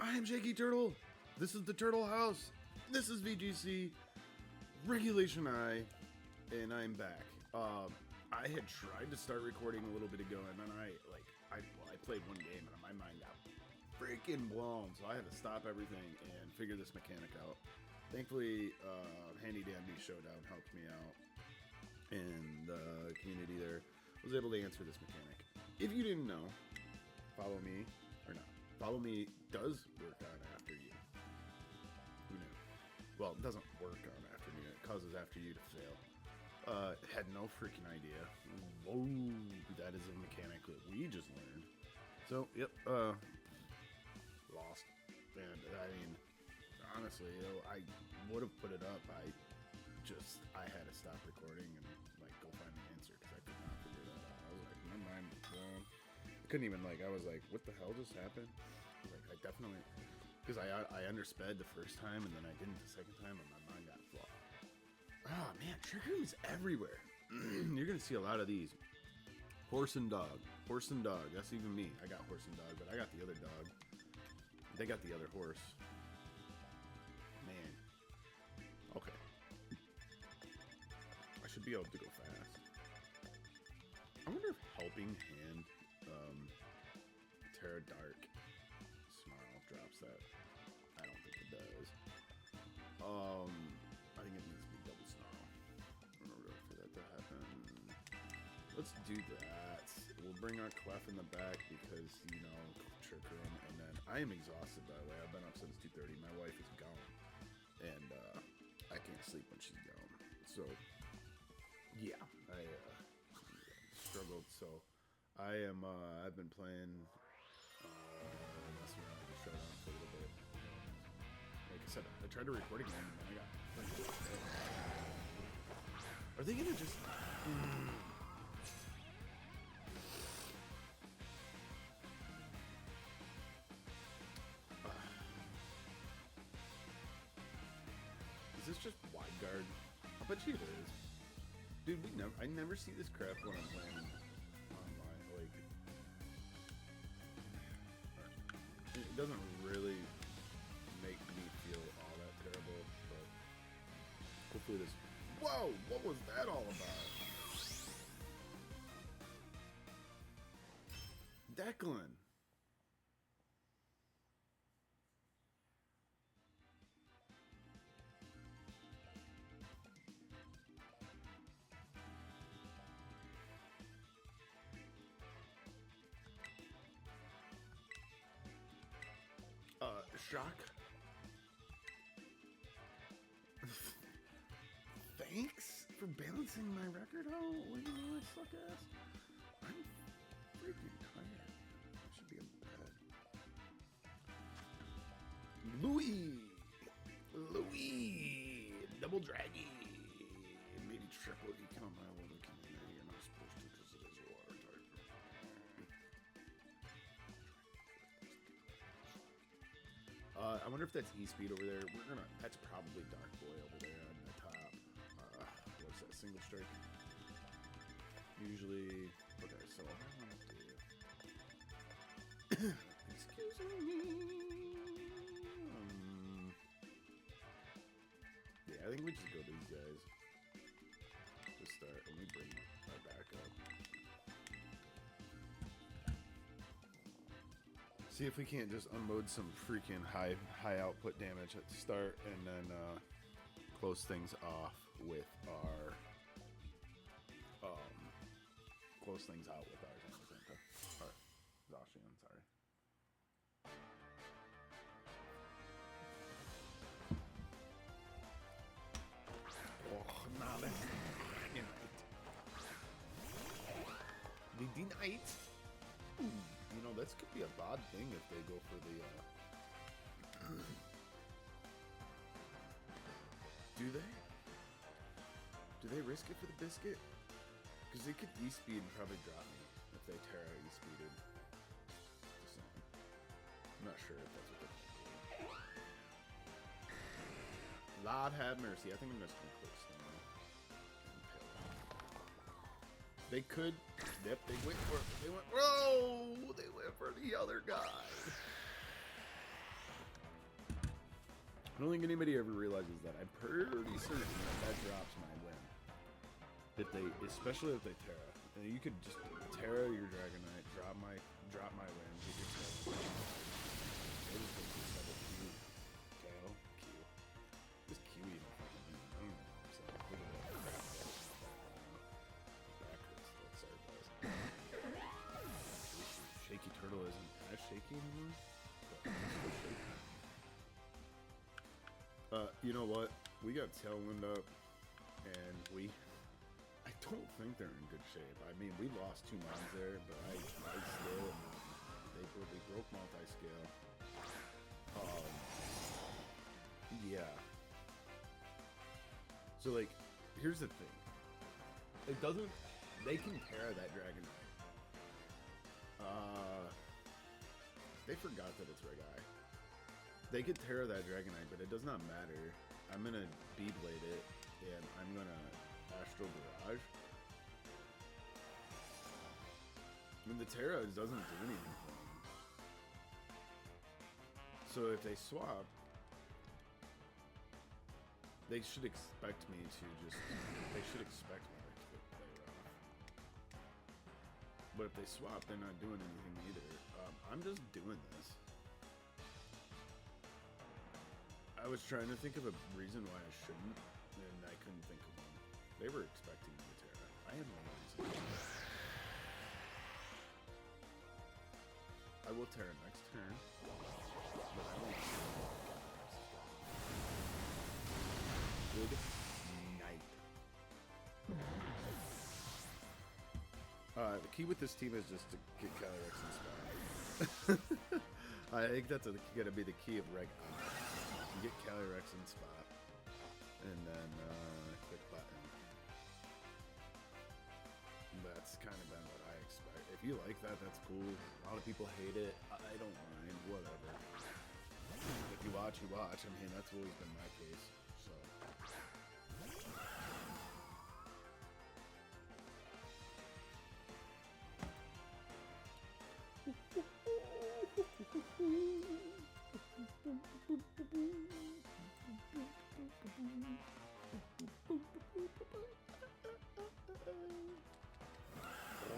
I am ShakyTurtle. This is the Turtle House. This is VGC Regulation I, and I'm back. I had tried to start recording a little bit ago, and then I played one game, and my mind got freaking blown. So I had to stop everything and figure this mechanic out. Thankfully, Handy Dandy Showdown helped me out, and the community there was able to answer this mechanic. If you didn't know, follow me or not. Follow me does work on after you. Who knew? Well, it doesn't work on after you. It causes after you to fail. Had no freaking idea. Whoa, that is a mechanic that we just learned. So, yep, lost. And, I mean, honestly, I would have put it up. I had to stop recording and, go find the answer because I could not figure that out. I was like, my mind was blown. I couldn't even, I was like, what the hell just happened? I was like, I definitely, because I undersped the first time and then I didn't the second time and my mind got flopped. Oh man, trick rooms everywhere. You're gonna see a lot of these. Horse and dog. Horse and dog. That's even me. I got horse and dog, but I got the other dog. They got the other horse. Man. Okay. I should be able to go fast. I wonder if Helping Hand, Terra Dark Smile drops that. I don't think it does. I think it needs to be double snarl in order for that to happen. Let's do that. We'll bring our Clef in the back because, trick room. And then I am exhausted, by the way. I've been up since 2:30. My wife is gone. And I can't sleep when she's gone. So, yeah. I struggled. So, I've been playing messing around with the showdown for a little bit. Like I said, I tried to record again, and then I got... Are they gonna just... Is this just wide guard? I bet you it is. Dude, I never see this crap when I'm playing online. It doesn't really make me feel all that terrible, but hopefully this... Whoa! What was that all about? Declan! Shock. Thanks for balancing my record out. Look at my suck ass. I'm freaking tired. I should be in bed. Louis, double draggy, maybe triple. You count my one community. You're not supposed to because it is a water type. I wonder if that's E-Speed over there. That's probably Dark Boy over there on the top. What's that, single strike? Usually, okay, so what I want to do... Excuse me. Yeah, I think we just go these guys. Just start, let me bring our back up. See if we can't just unload some freaking high output damage at the start, and then close things off with our close things out with our Zacian, sorry. Oh, now let's Unedited. This could be a bad thing if they go for the, Do they risk it for the biscuit? Because they could E-Speed and probably drop me if they Terra E-Speeded. I'm not sure if that's what they're doing. Lord have mercy. I think I'm just going to close them. They could... Yep, they went for the other guy. I don't think anybody ever realizes that. I'm pretty certain that drops my win. Especially if they Terra. And you could just Terra your Dragonite, drop my win, get your Tail. They just think this double Q. Tail, Q. This Q even fucking, I don't know what I'm saying. Look at that crap. Back hurts. Sorry, guys. ShakyTurtle isn't as shaky anymore. But it's still shaky. You know what? We got Tailwind up, and I don't think they're in good shape. I mean, we lost 2 mons there, but I still, they broke multi-scale. Yeah. So, like, here's the thing. They can Terra that Dragonite. They forgot that it's Reg-Eye. They could Terra that Dragonite, but it does not matter. I'm gonna Beyblade it, and I'm gonna Astral Barrage. I mean, the Terra doesn't do anything for them. So if they swap, they should expect me to play rough. But if they swap, they're not doing anything either. I'm just doing this. I was trying to think of a reason why I shouldn't, and I couldn't think of one. They were expecting me to Terra. I have no reason. I will Terra next turn, but I won't. Good night. The key with this team is just to get Calyrex in spot. I think that's gonna be the key of Reg-Eye. Get Calyrex in spot, and then click button. That's kind of been what I expect. If you like that, that's cool. A lot of people hate it. I don't mind. Whatever. If you watch, you watch. I mean, that's always been my case. So.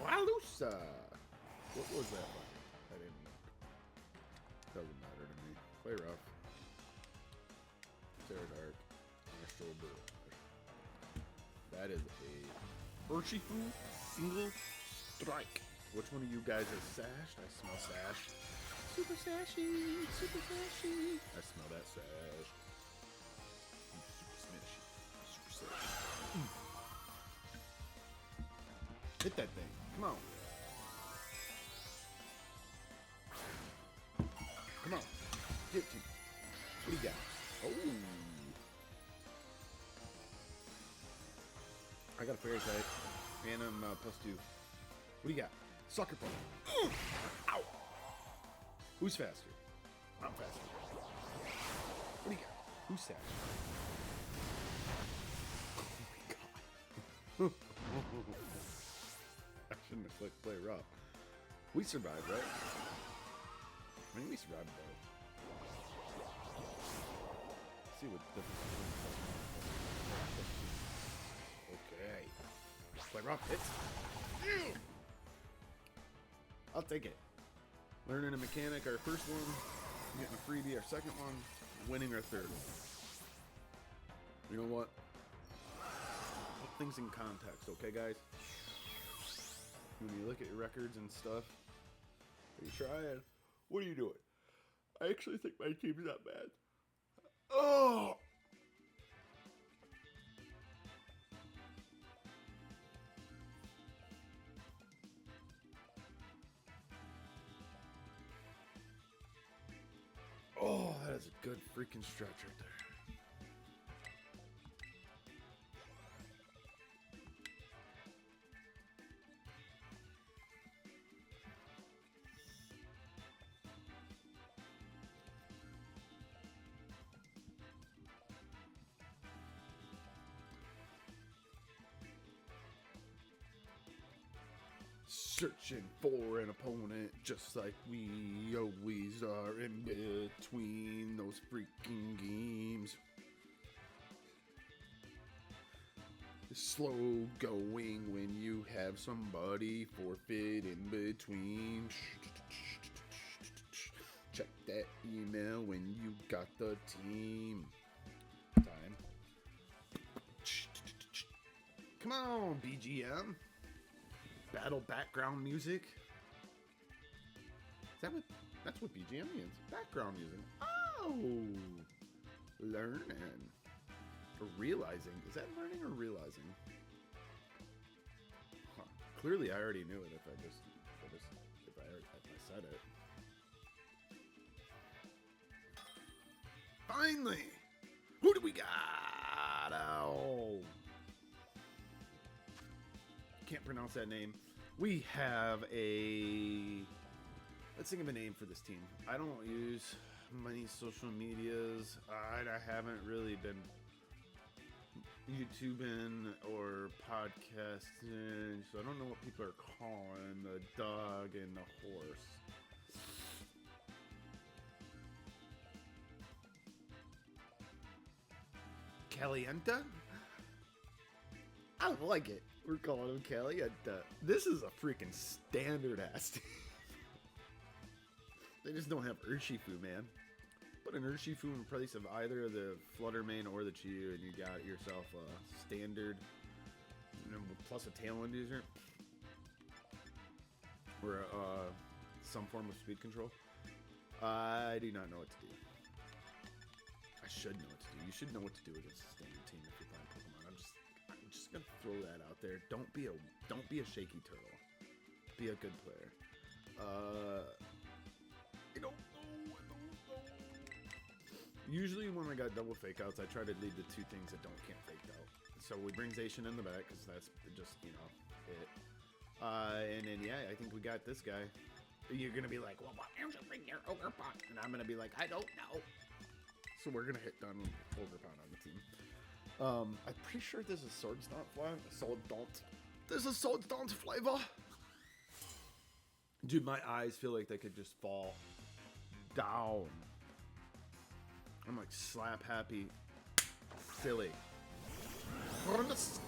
Walusa! What was that one? I didn't know. Doesn't matter to me. Play rough. Terra Dark. Astral Barrage. That is a Urshifu single strike. Which one of you guys is sashed? I smell sash. Super sashy! Super sashy! I smell that sash. Super smashy. Super sashy. Hit that thing. Come on. Come on. Get to me. What do you got? Oh. I got a fairy type. And I'm +2. What do you got? Sucker punch. Ow. Who's faster? I'm faster. What do you got? Who's faster? Oh my god. I shouldn't have clicked play rough. We survived, right? I mean, we survived both. Let's see what difference between okay. Play rough hits. I'll take it. Learning a mechanic, our first one. Getting a freebie, our second one. Winning our third one. You know what? Put things in context, okay, guys? When you look at your records and stuff, are you trying? What are you doing? I actually think my team's not bad. Oh! Oh, that is a good freaking stretch right there. searching for an opponent, just like we always are in between those freaking games. Slow going when you have somebody forfeit in between. Check that email when you got the team. Time. Come on, BGM. Battle background music. Is that what? That's what BGM means. Background music. Oh, learning. Or realizing. Is that learning or realizing? Huh. Clearly, I already knew it if I said it. Finally! Who do we got? Oh. Can't pronounce that name. We have a... Let's think of a name for this team. I don't use many social medias. I haven't really been YouTubing or podcasting, so I don't know what people are calling the dog and the horse. Calienta? I like it. We're calling him Calienta. This is a freaking standard ass team. They just don't have Urshifu, man. Put an Urshifu in place of either the Fluttermane or the Chiyu, and you got yourself a standard, plus a Tailwind user, or some form of speed control. I do not know what to do. I should know what to do. You should know what to do against a standard team if you're playing Pokemon. I'm just gonna throw that out there. Don't be a ShakyTurtle. Be a good player. I don't know. Usually when I got double fake outs, I try to lead the two things that can't fake out. So we bring Zacian in the back because that's just, it. And then, yeah, I think we got this guy. You're going to be like, well, why don't you bring your Ogerpon? And I'm going to be like, I don't know. So we're going to hit down with Ogerpon on the team. I'm pretty sure this is Sword Stomp flavor. This is Sword Stomp flavor. Dude, my eyes feel like they could just fall down. I'm like slap happy, silly. Runspa.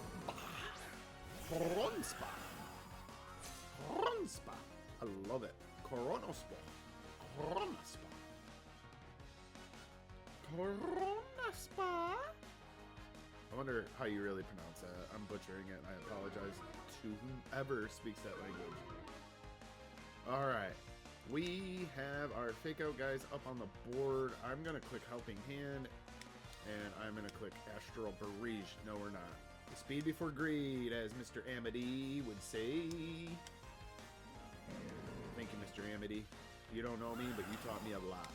I love it. Coronospa. I wonder how you really pronounce that. I'm butchering it. I apologize to whoever speaks that language. All right. We have our fake out guys up on the board. I'm going to click Helping Hand, and I'm going to click Astral Barrage. No, we're not. Speed before greed, as Mr. Amity would say. Thank you, Mr. Amity. You don't know me, but you taught me a lot.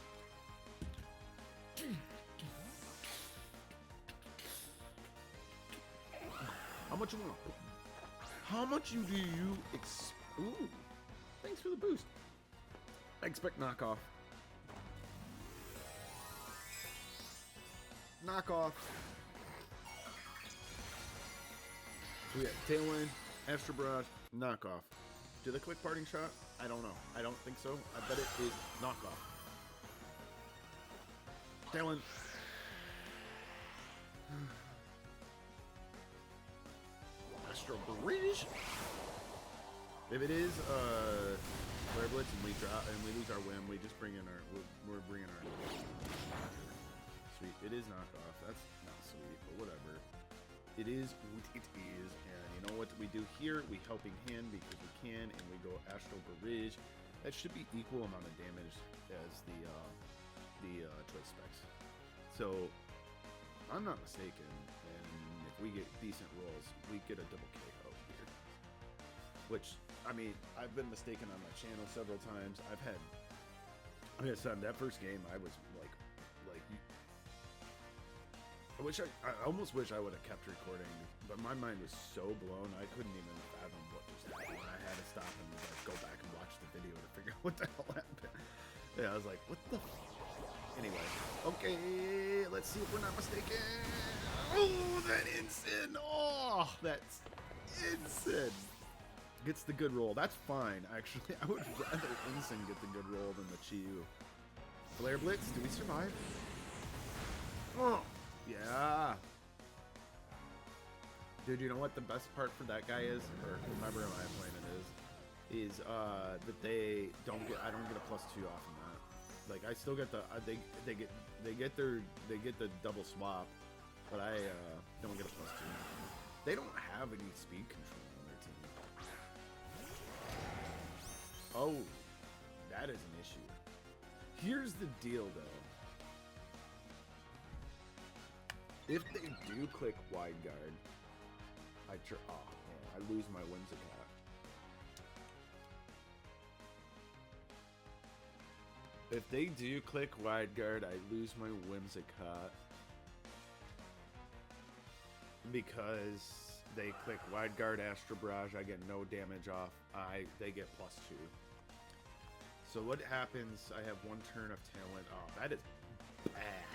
How much you want? How much do you Ooh, thanks for the boost. I expect knockoff. Knockoff. So we got Tailwind, Astral Barrage, knockoff. Do they click Parting Shot? I don't know. I don't think so. I bet it is knockoff. Tailwind. Astral Barrage. If it is Flare Blitz and we drop and we lose our whim, we just bring in our we're bringing our sweet. It is knockoff. That's not sweet, but whatever. It is what it is, and you know what we do here? We Helping Hand because we can, and we go Astral Barrage. That should be equal amount of damage as the choice specs. So if I'm not mistaken, and if we get decent rolls, we get a double KO here. Which, I mean, I've been mistaken on my channel several times. I said that first game, I was like, I almost wish I would have kept recording, but my mind was so blown, I couldn't even fathom what just happened. I had to stop and like go back and watch the video to figure out what the hell happened. Yeah, I was like, what the Anyway, okay, let's see if we're not mistaken. Oh, that instant. Oh, that's instant. Gets the good roll. That's fine, actually. I would rather Ensign get the good roll than the Chiyu. Flare Blitz, do we survive? Oh, yeah. Dude, you know what the best part for that guy is, or whomever my opponent is that I don't get a +2 off of that. Like I still get the they get the double swap, but I don't get a +2. They don't have any speed control on their team. Oh, that is an issue. Here's the deal, though. If they do click wide guard, I lose my Whimsicott. If they do click wide guard, I lose my Whimsicott because they click wide guard Astro Barrage. I get no damage off. They get +2. So what happens? I have 1 turn of talent. Oh, that is bad.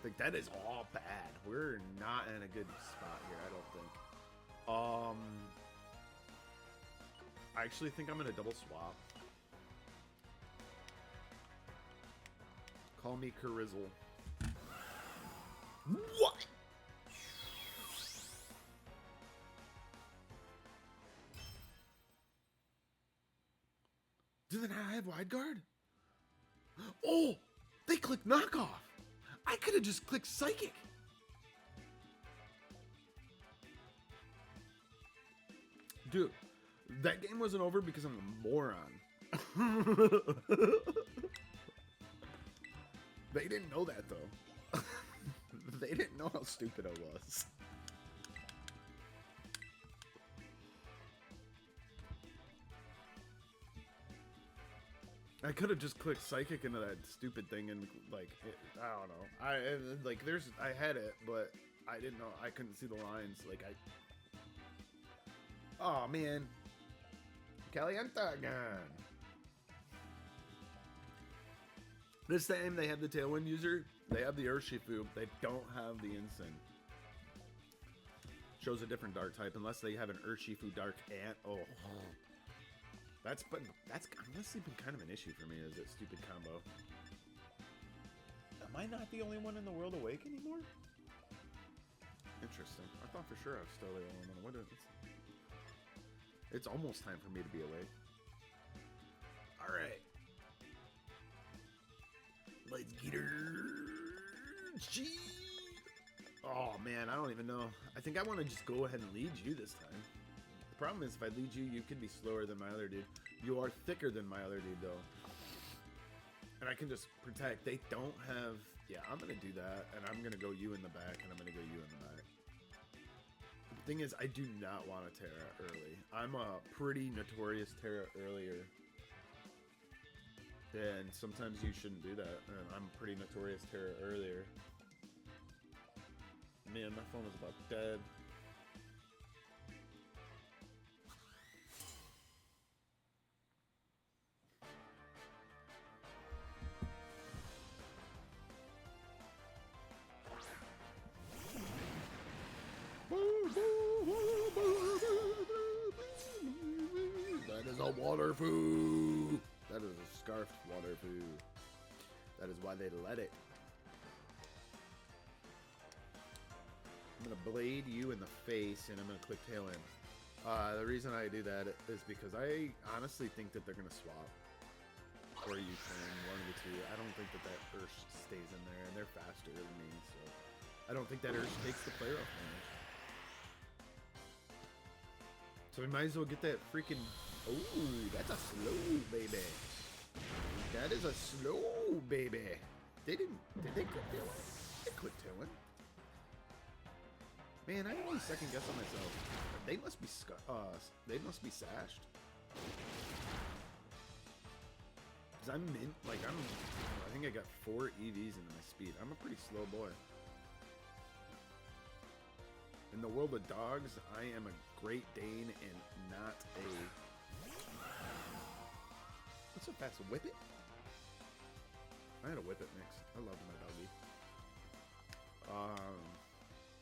Like that is all bad. We're not in a good spot here, I don't think. I actually think I'm gonna double swap. Call me Carizzle. What? Do they not have wide guard? Oh, they click knockoff. I could have just clicked Psychic. Dude, that game wasn't over because I'm a moron. They didn't know that, though. They didn't know how stupid I was. I could have just clicked Psychic into that stupid thing and, like, I don't know. I had it, but I didn't know. I couldn't see the lines. Like, oh, man. Calienta again. This time they have the Tailwind user. They have the Urshifu. They don't have the Ensign. Shows a different Dark type unless they have an Urshifu Dark Ant. Oh. That's honestly been kind of an issue for me, is that stupid combo. Am I not the only one in the world awake anymore? Interesting. I thought for sure I was still the only one. What is it? It's almost time for me to be awake. Alright. Let's get her. Gee. Oh man, I don't even know. I think I want to just go ahead and lead you this time. The problem is if I lead you, you could be slower than my other dude. You are thicker than my other dude though. And I can just protect. They don't have... Yeah, I'm going to do that. And I'm going to go you in the back and I'm going to go you in the back. The thing is, I do not want to Terra early. I'm a pretty notorious Terra earlier. And sometimes you shouldn't do that. And I'm pretty notorious Terra earlier. Man, my phone is about dead. That is a water foo. That is a scarfed water foo. That is why they let it. I'm gonna blade you in the face and I'm gonna click tail end. The reason I do that is because I honestly think that they're gonna swap. Or you turn one of the two. I don't think that Ursh stays in there, and they're faster than me, so I don't think that Ursh takes the player off damage. So we might as well get that freaking... Ooh, that's a slow baby. That is a slow baby. Did they click tailwind? They click tailwind. Man, I really second guess on myself. They must be sashed. Cause I think I got 4 EVs into my speed. I'm a pretty slow boy. In the world of dogs, I am a Great Dane and not a... What's so fast? A Whippet? I had a Whippet mix. I loved my doggy.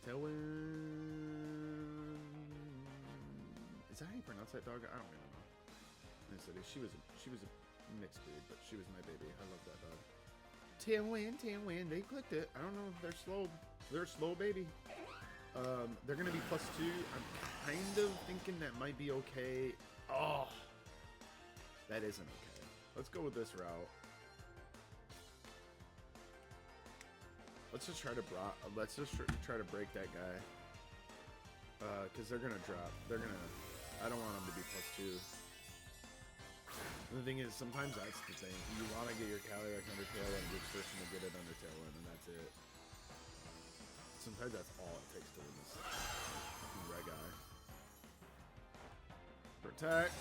Tailwind... that how you pronounce that dog? I don't even know. I said she was a mixed breed, but she was my baby. I love that dog. Tailwind, they clicked it. I don't know if they're slow. They're a slow baby. They're gonna be +2. I'm kind of thinking that might be okay. Oh, that isn't okay. Let's go with this route. Let's just try to try to break that guy. Because they're gonna drop. I don't want them to be +2. And the thing is, sometimes that's the thing. You want to get your Calyrex under Tailwind, which person to get it under Tailwind, and that's it. Sometimes that's all it takes to win this Reg-Eye. Protect.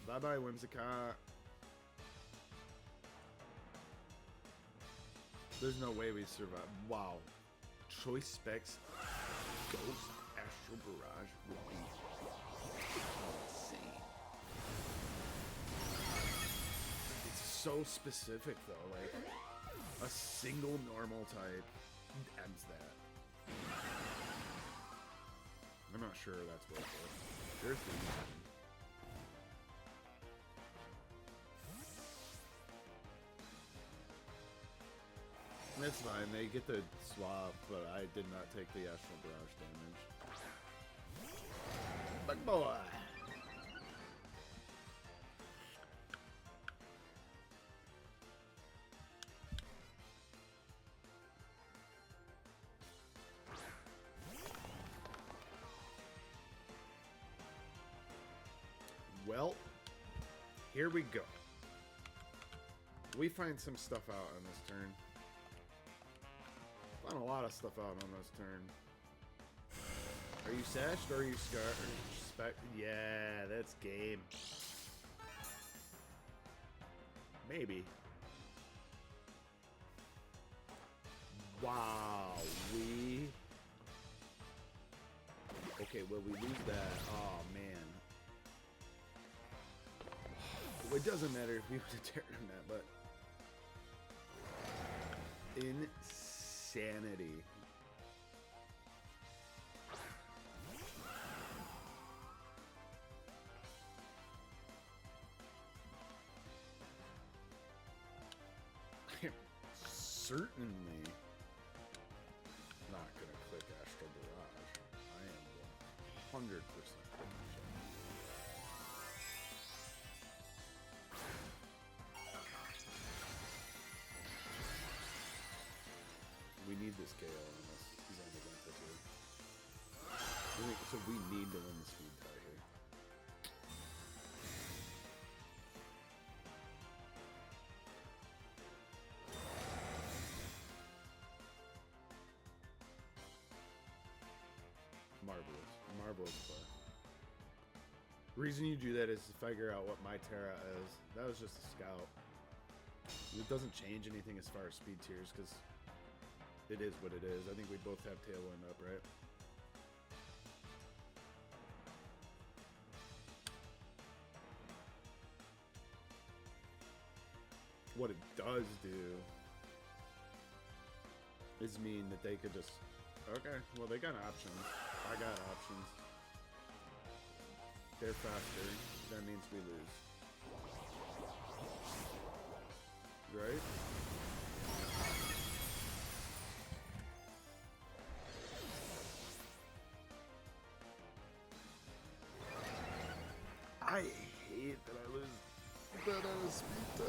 Bye-bye, Whimsicott. There's no way we survive. Wow. Choice Specs, Ghost, Astral Barrage, Ruby. Insane. It's so specific, though. Like, a single normal type ends that. I'm not sure that's worth it. There's the reason. That's fine, they get the swap, but I did not take the Astral Barrage damage. Bug boy! Well, here we go. We find some stuff out on this turn. Found a lot of stuff out on this turn. Are you sashed or are you scarred? Yeah, that's game. Maybe. Wow, okay, well, we lose that. Oh, man. It doesn't matter if we would have teared on that, but... Insanity. I am certainly not going to click Astral Barrage. I am 100% clicking Shadow. We need this KO on this. He's on the bench here. So we need to win the speed tie here. Marvelous. Marvelous play. Reason you do that is to figure out what my Terra is. That was just a scout. It doesn't change anything as far as speed tiers, because it is what it is. I think we both have Tailwind up, right? What it does do is mean that they could just... Okay, well, they got options. I got options. They're faster. That means we lose. Right? I hate that I lose that on a speed tie.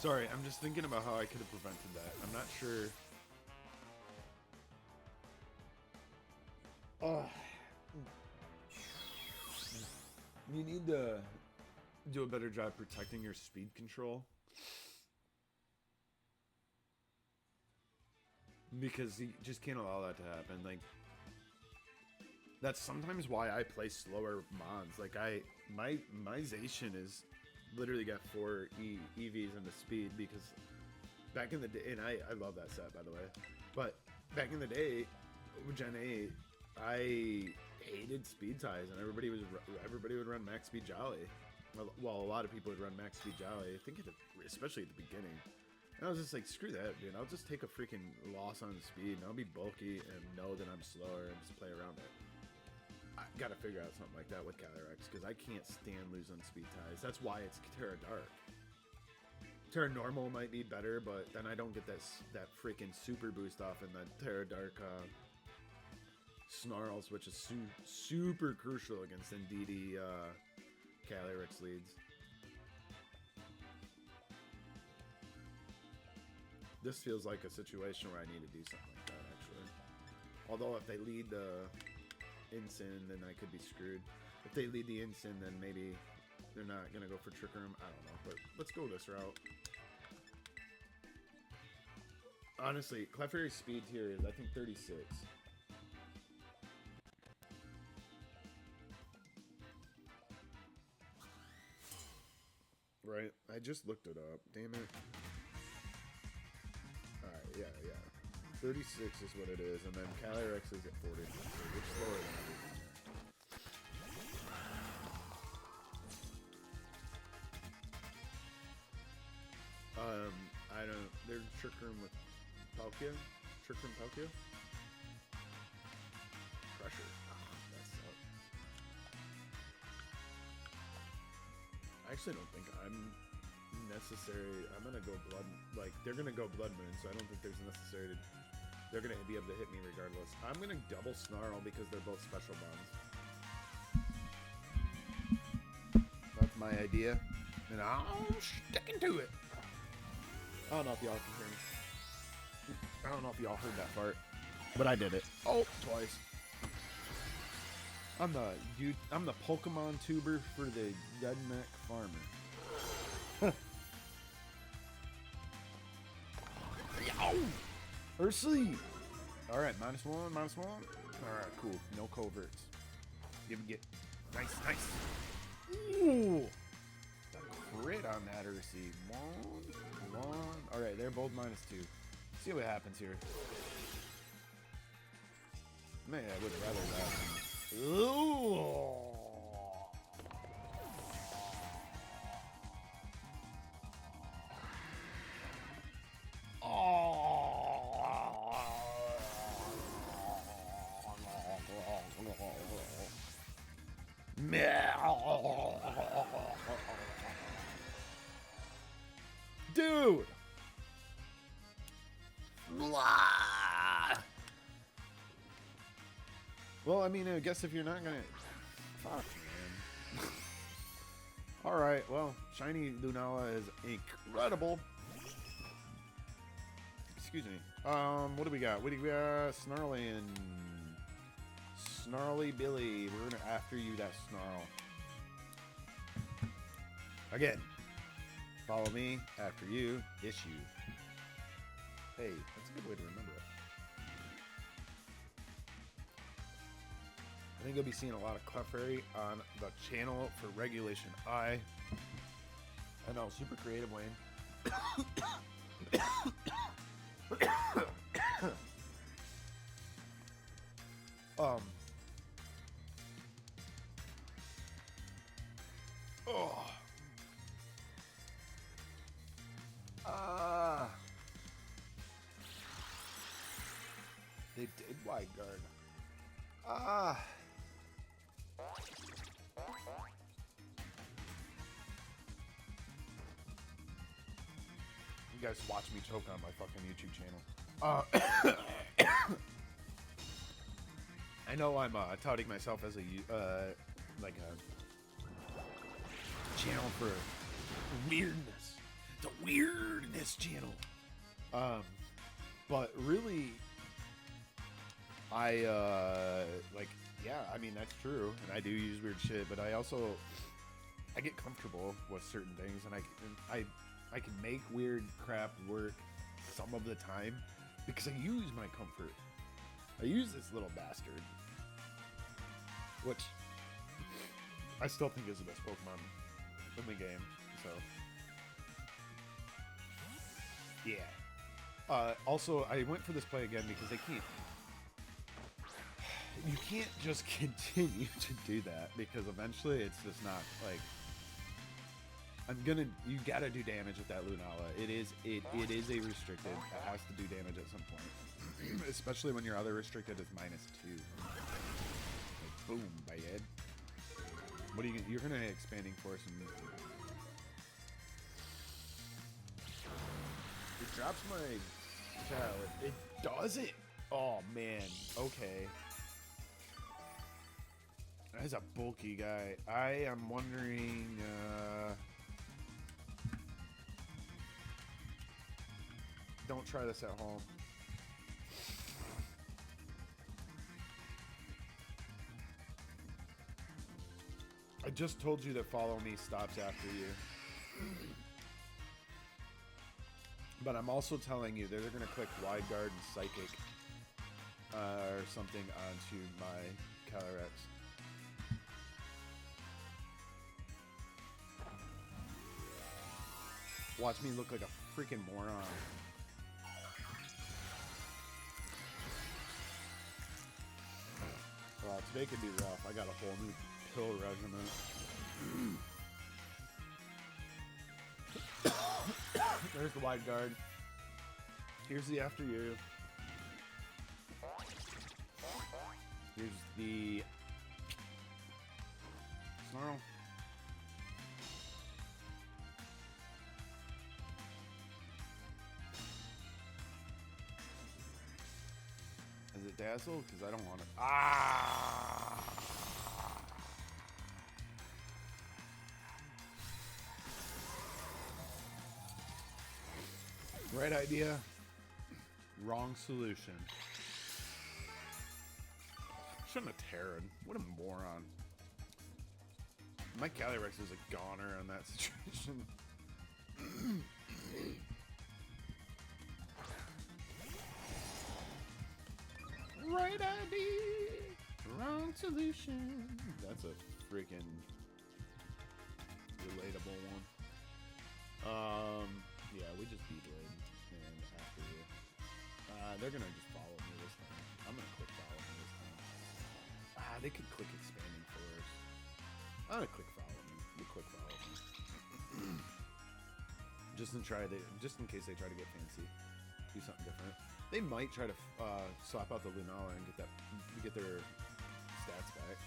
Sorry, I'm just thinking about how I could have prevented that. I'm not sure. You need to do a better job protecting your speed control. Because you just can't allow that to happen. Like, that's sometimes why I play slower mons. Like, my Zacian is literally got 4 EVs into speed because back in the day, and I love that set, by the way, but back in the day, with Gen 8, I hated speed ties, and everybody would run max speed Jolly. Well, a lot of people would run max speed Jolly, I think especially at the beginning. And I was just like, screw that, dude. I'll just take a freaking loss on speed, and I'll be bulky and know that I'm slower and just play around it. I gotta figure out something like that with Calyrex, because I can't stand losing speed ties. That's why it's Terra Dark. Terra Normal might be better, but then I don't get that freaking super boost off in the Terra Dark Snarls, which is super crucial against NDD Calyrex leads. This feels like a situation where I need to do something like that, actually. Although if they lead the Ensign, then I could be screwed. If they lead the Ensign, then maybe they're not going to go for Trick Room. I don't know, but let's go this route. Honestly, Clefairy's speed here is, I think, 36. Right? I just looked it up. Damn it. Alright, yeah. 36 is what it is, and then Calyrex is at 40. So we're slower than everything there. I don't... There's Trick Room with Palkia? Trick Room Palkia? Pressure. Oh, that sucks. I actually don't think I'm necessary. I'm gonna go Blood... Like, they're gonna go Blood Moon, so I don't think there's necessary to... They're gonna be able to hit me regardless. I'm gonna double Snarl because they're both special bombs. That's my idea, and I'm sticking to it. I don't know if y'all can hear me. I don't know if y'all heard that part, but I did it. Oh, twice. I'm the Pokemon tuber for the redneck farmer. Ursi! Alright, -1, -1. Alright, cool. No coverts. Get. Nice. Ooh! The crit on that Ursi. One. Alright, they're both -2. See what happens here. Man, I would rather that. Ooh! Dude! Blah! Well, I mean, I guess if you're not gonna... Fuck, man. Alright, well, Shiny Lunala is incredible. Excuse me. What do we got? What do we got? Snarly and... Snarly Billy. We're gonna after you that Snarl. Again. Follow me, after you, issue. Hey, that's a good way to remember it. I think you'll be seeing a lot of Clefairy on the channel for Regulation I. I know, super creative, Wayne. Oh. They did wide guard. You guys watch me choke on my fucking YouTube channel. I know I'm touting myself as a like a channel for weirdness, the weirdness channel. But really, I like, yeah, I mean that's true, and I do use weird shit, but I get comfortable with certain things, and I can make weird crap work some of the time because I use my comfort. I use this little bastard, which I still think is the best Pokemon in the game. So Yeah. Also, I went for this play again because they can't. You can't just continue to do that because eventually it's just not like. You gotta do damage with that Lunala. It is a restricted. It has to do damage at some point, especially when your other restricted is -2. Like, boom, bad. What are you're gonna expanding force and it drops my cow. It does it. Oh man. Okay. That's a bulky guy. I am wondering. Don't try this at home. I just told you that follow me stops after you. But I'm also telling you they're going to click wide guard and psychic or something onto my Calyrex. Watch me look like a freaking moron. Well, today could be rough. I got a whole new pill regimen. There's the wide guard. Here's the after you. Here's the snarl. Is it dazzle? Because I don't want it. Ah! Right idea, wrong solution. Shouldn't have Terran. What a moron. My Calyrex is a goner on that situation. Right idea, wrong solution. That's a freaking relatable one. Yeah, we just B-blade and after you. They're gonna just follow me this time. I'm gonna click follow me this time. They could click expanding force. I'm gonna click follow me. You click follow me. just in case they try to get fancy, do something different. They might try to swap out the Lunala and get their stats back.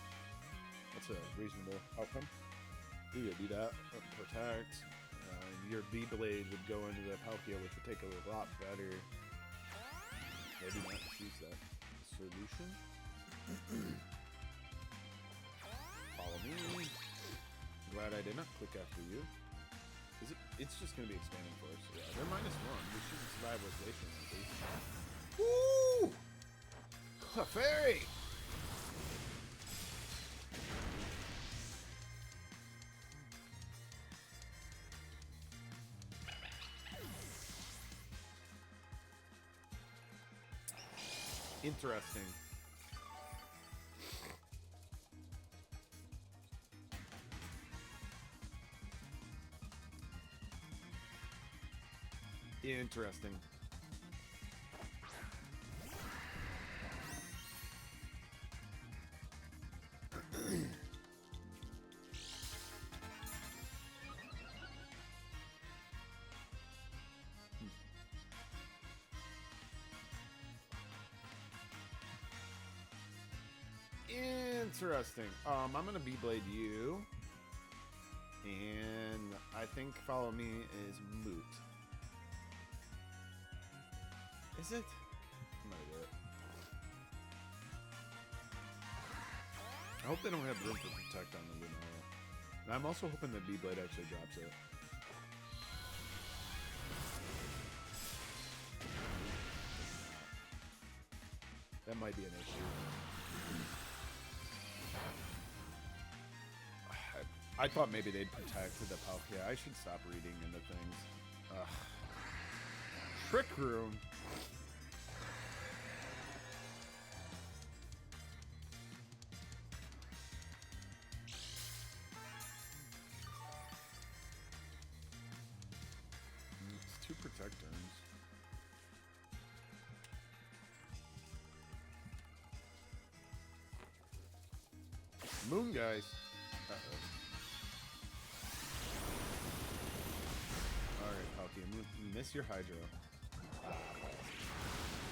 That's a reasonable outcome. You do that. Protect. Your B-blade would go into the Palkia, which would take a lot better. Maybe not choose that solution. Follow me. Glad I did not click after you. It's just going to be expanding for us. Yeah, they're -1. We should survive with Zacian at least. Woo! Clefairy! Interesting. Interesting. Interesting. I'm gonna B-blade you, and I think follow me is moot. Is it? I'm gonna do it. I hope they don't have room for protect on the Lunala. And I'm also hoping the B-blade actually drops it. That might be an issue. I thought maybe they'd protect the Palkia. I should stop reading into things. Trick Room. It's 2 protect turns. Moon guys. Uh-oh. Alright, Palkia, miss your Hydro.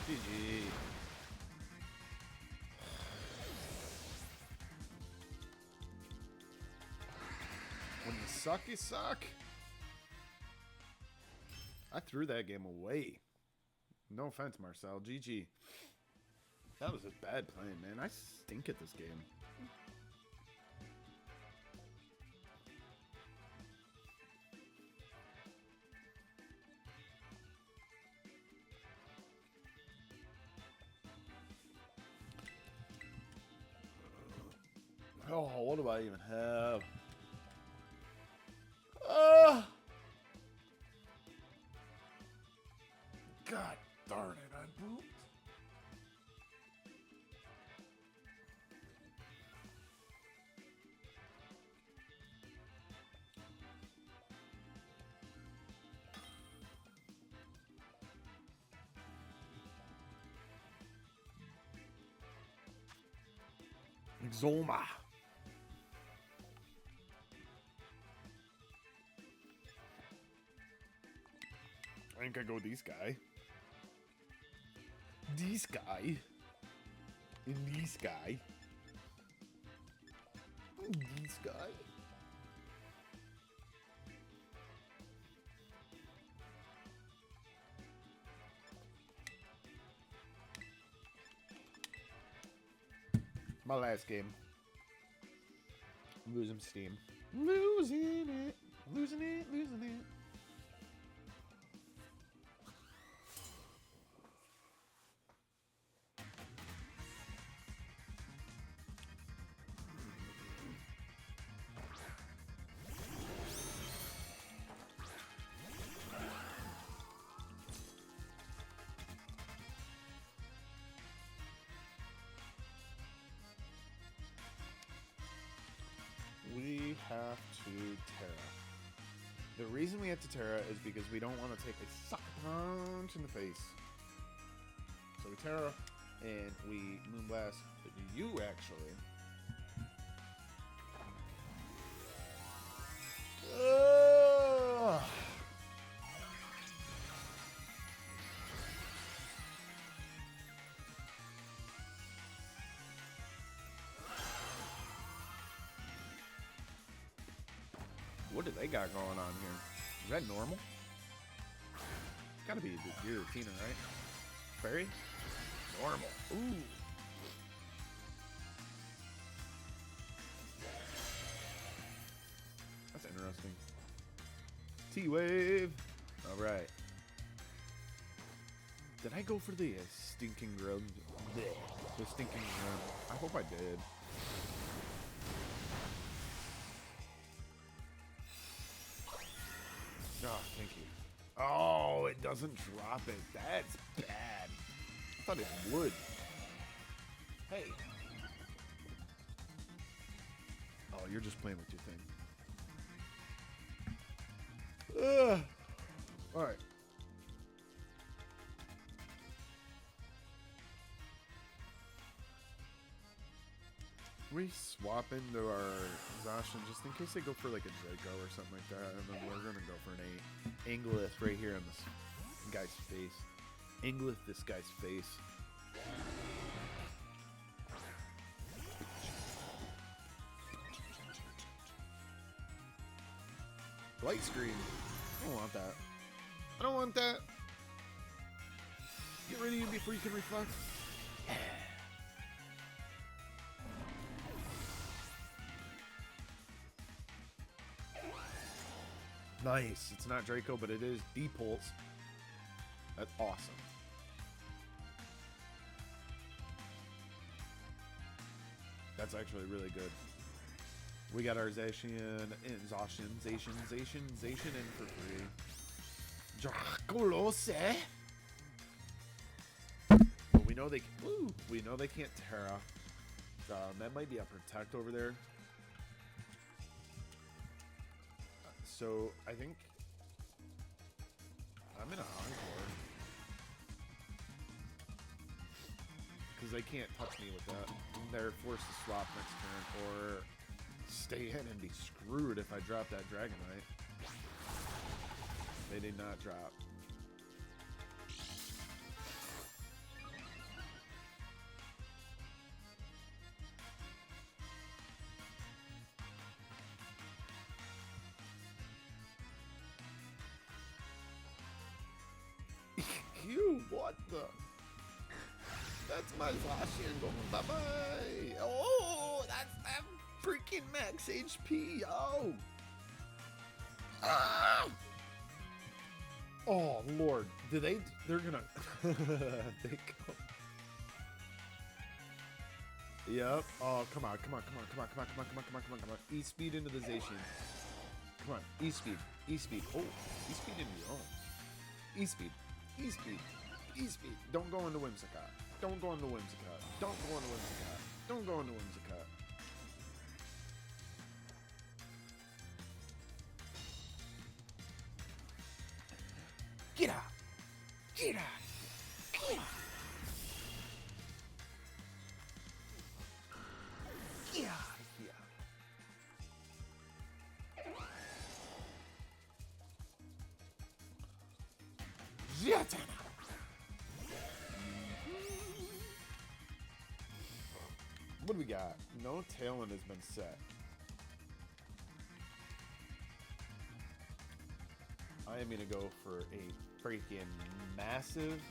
GG. When you suck, you suck. I threw that game away. No offense, Marcel. GG. That was just bad playing, man. I stink at this game. Oh, what do I even have? God darn it, I pooped. Exoma. I think I go this guy. This guy. And this guy. This guy. My last game. I'm losing steam. Losing it. Losing it. Losing it. We have to Terra. The reason we have to Terra is because we don't want to take a sucker punch in the face. So we Terra and we Moonblast you actually. What do they got going on here? Is that normal? It's gotta be your Tina, right? Fairy? Normal. Ooh. That's interesting. T-Wave. Alright. Did I go for the stinking grub? The stinking grub. I hope I did. Oh, thank you. Oh, it doesn't drop it. That's bad. I thought it would. Hey. Oh, you're just playing with your thing. Alright. We swap into our Zacian just in case they go for like a Draco or something like that, and then we're gonna go for an Anglith right here on this guy's face. Anglith this guy's face. Light screen. I don't want that. I don't want that. Get rid of you before you can reflect. Nice. It's not Draco, but it is D-Pulse. That's awesome. That's actually really good. We got our Zacian in for free. Draculose. But we know they can't Terra. That might be a Protect over there. So I think I'm in an Encore. because they can't touch me with that. They're forced to swap next turn or stay in and be screwed if I drop that Dragonite. They did not drop. You, what the? That's my Zacian going bye-bye. Oh, that's that freaking max HP, yo. Ah! Oh, Lord. They're gonna... they go. Yep. Oh, come on. E-speed into the Zacian. Come on, E-speed. Oh, E-speed into your own. E-speed. Don't go into Whimsicott. Don't go into Whimsicott. Get out. Get out of here. Zacian. What do we got? No Tailwind has been set. I am going to go for a freaking massive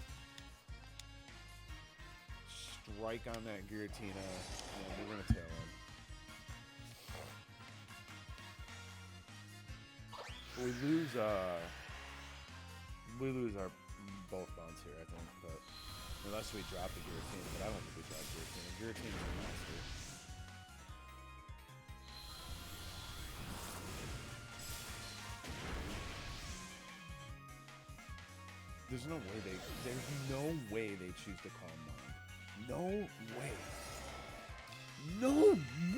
strike on that Giratina, and we're going to Tailwind. We lose our both bounds here, I think, but unless we drop the Giratina, but I don't think we drop Giratina. Giratina is a monster. There's no way they choose to Calm Mind. No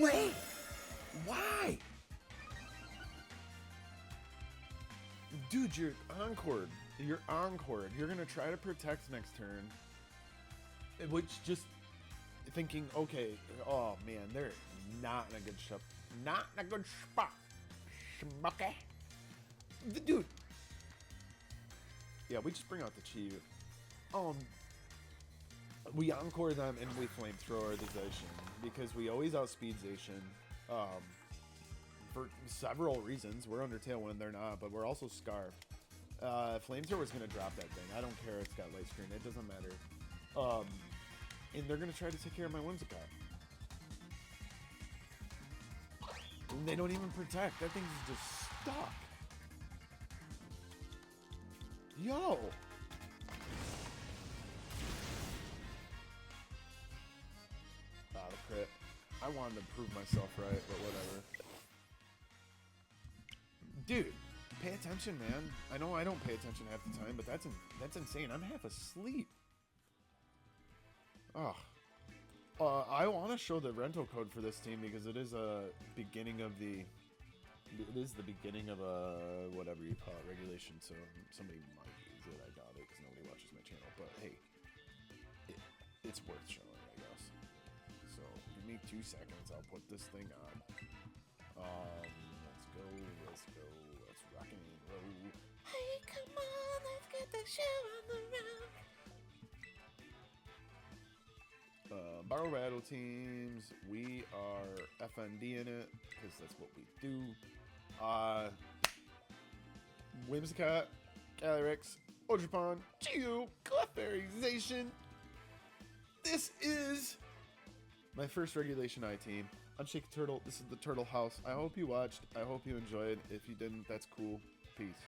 way. Why? Dude, you're encored. You're gonna try to protect next turn. Which just thinking, okay, oh man, they're not in a good spot. Not in a good spot. Okay. Dude. Yeah, we just bring out the Chi. We encore them and we flamethrower the Zacian because we always outspeed Zacian. For several reasons. We're under Tailwind, they're not, but we're also Scarfed. Flamethrower's gonna drop that thing. I don't care if it's got light screen, it doesn't matter. And they're gonna try to take care of my Whimsicott. And they don't even protect. That thing's just stuck. Yo! Ah, the crit. I wanted to prove myself right, but whatever. Dude, pay attention, man. I know I don't pay attention half the time, but that's insane. I'm half asleep. Oh. I want to show the rental code for this team because it is a beginning of the... It is the beginning of a whatever you call it, regulation, so somebody might use it. I doubt it because nobody watches my channel, but hey, it's worth showing, I guess. So give me 2 seconds. I'll put this thing on. Let's go, let's rock and roll. Hey, come on, let's get the show on the road. Borrow battle teams, we are FND in it, because that's what we do. Whimsicott, Calyrex, Ogerpon, Geo, Clefairy, Zacian. This is my first Regulation I team. I'm ShakyTurtle, this is the Turtle House. I hope you watched, I hope you enjoyed. If you didn't, that's cool. Peace.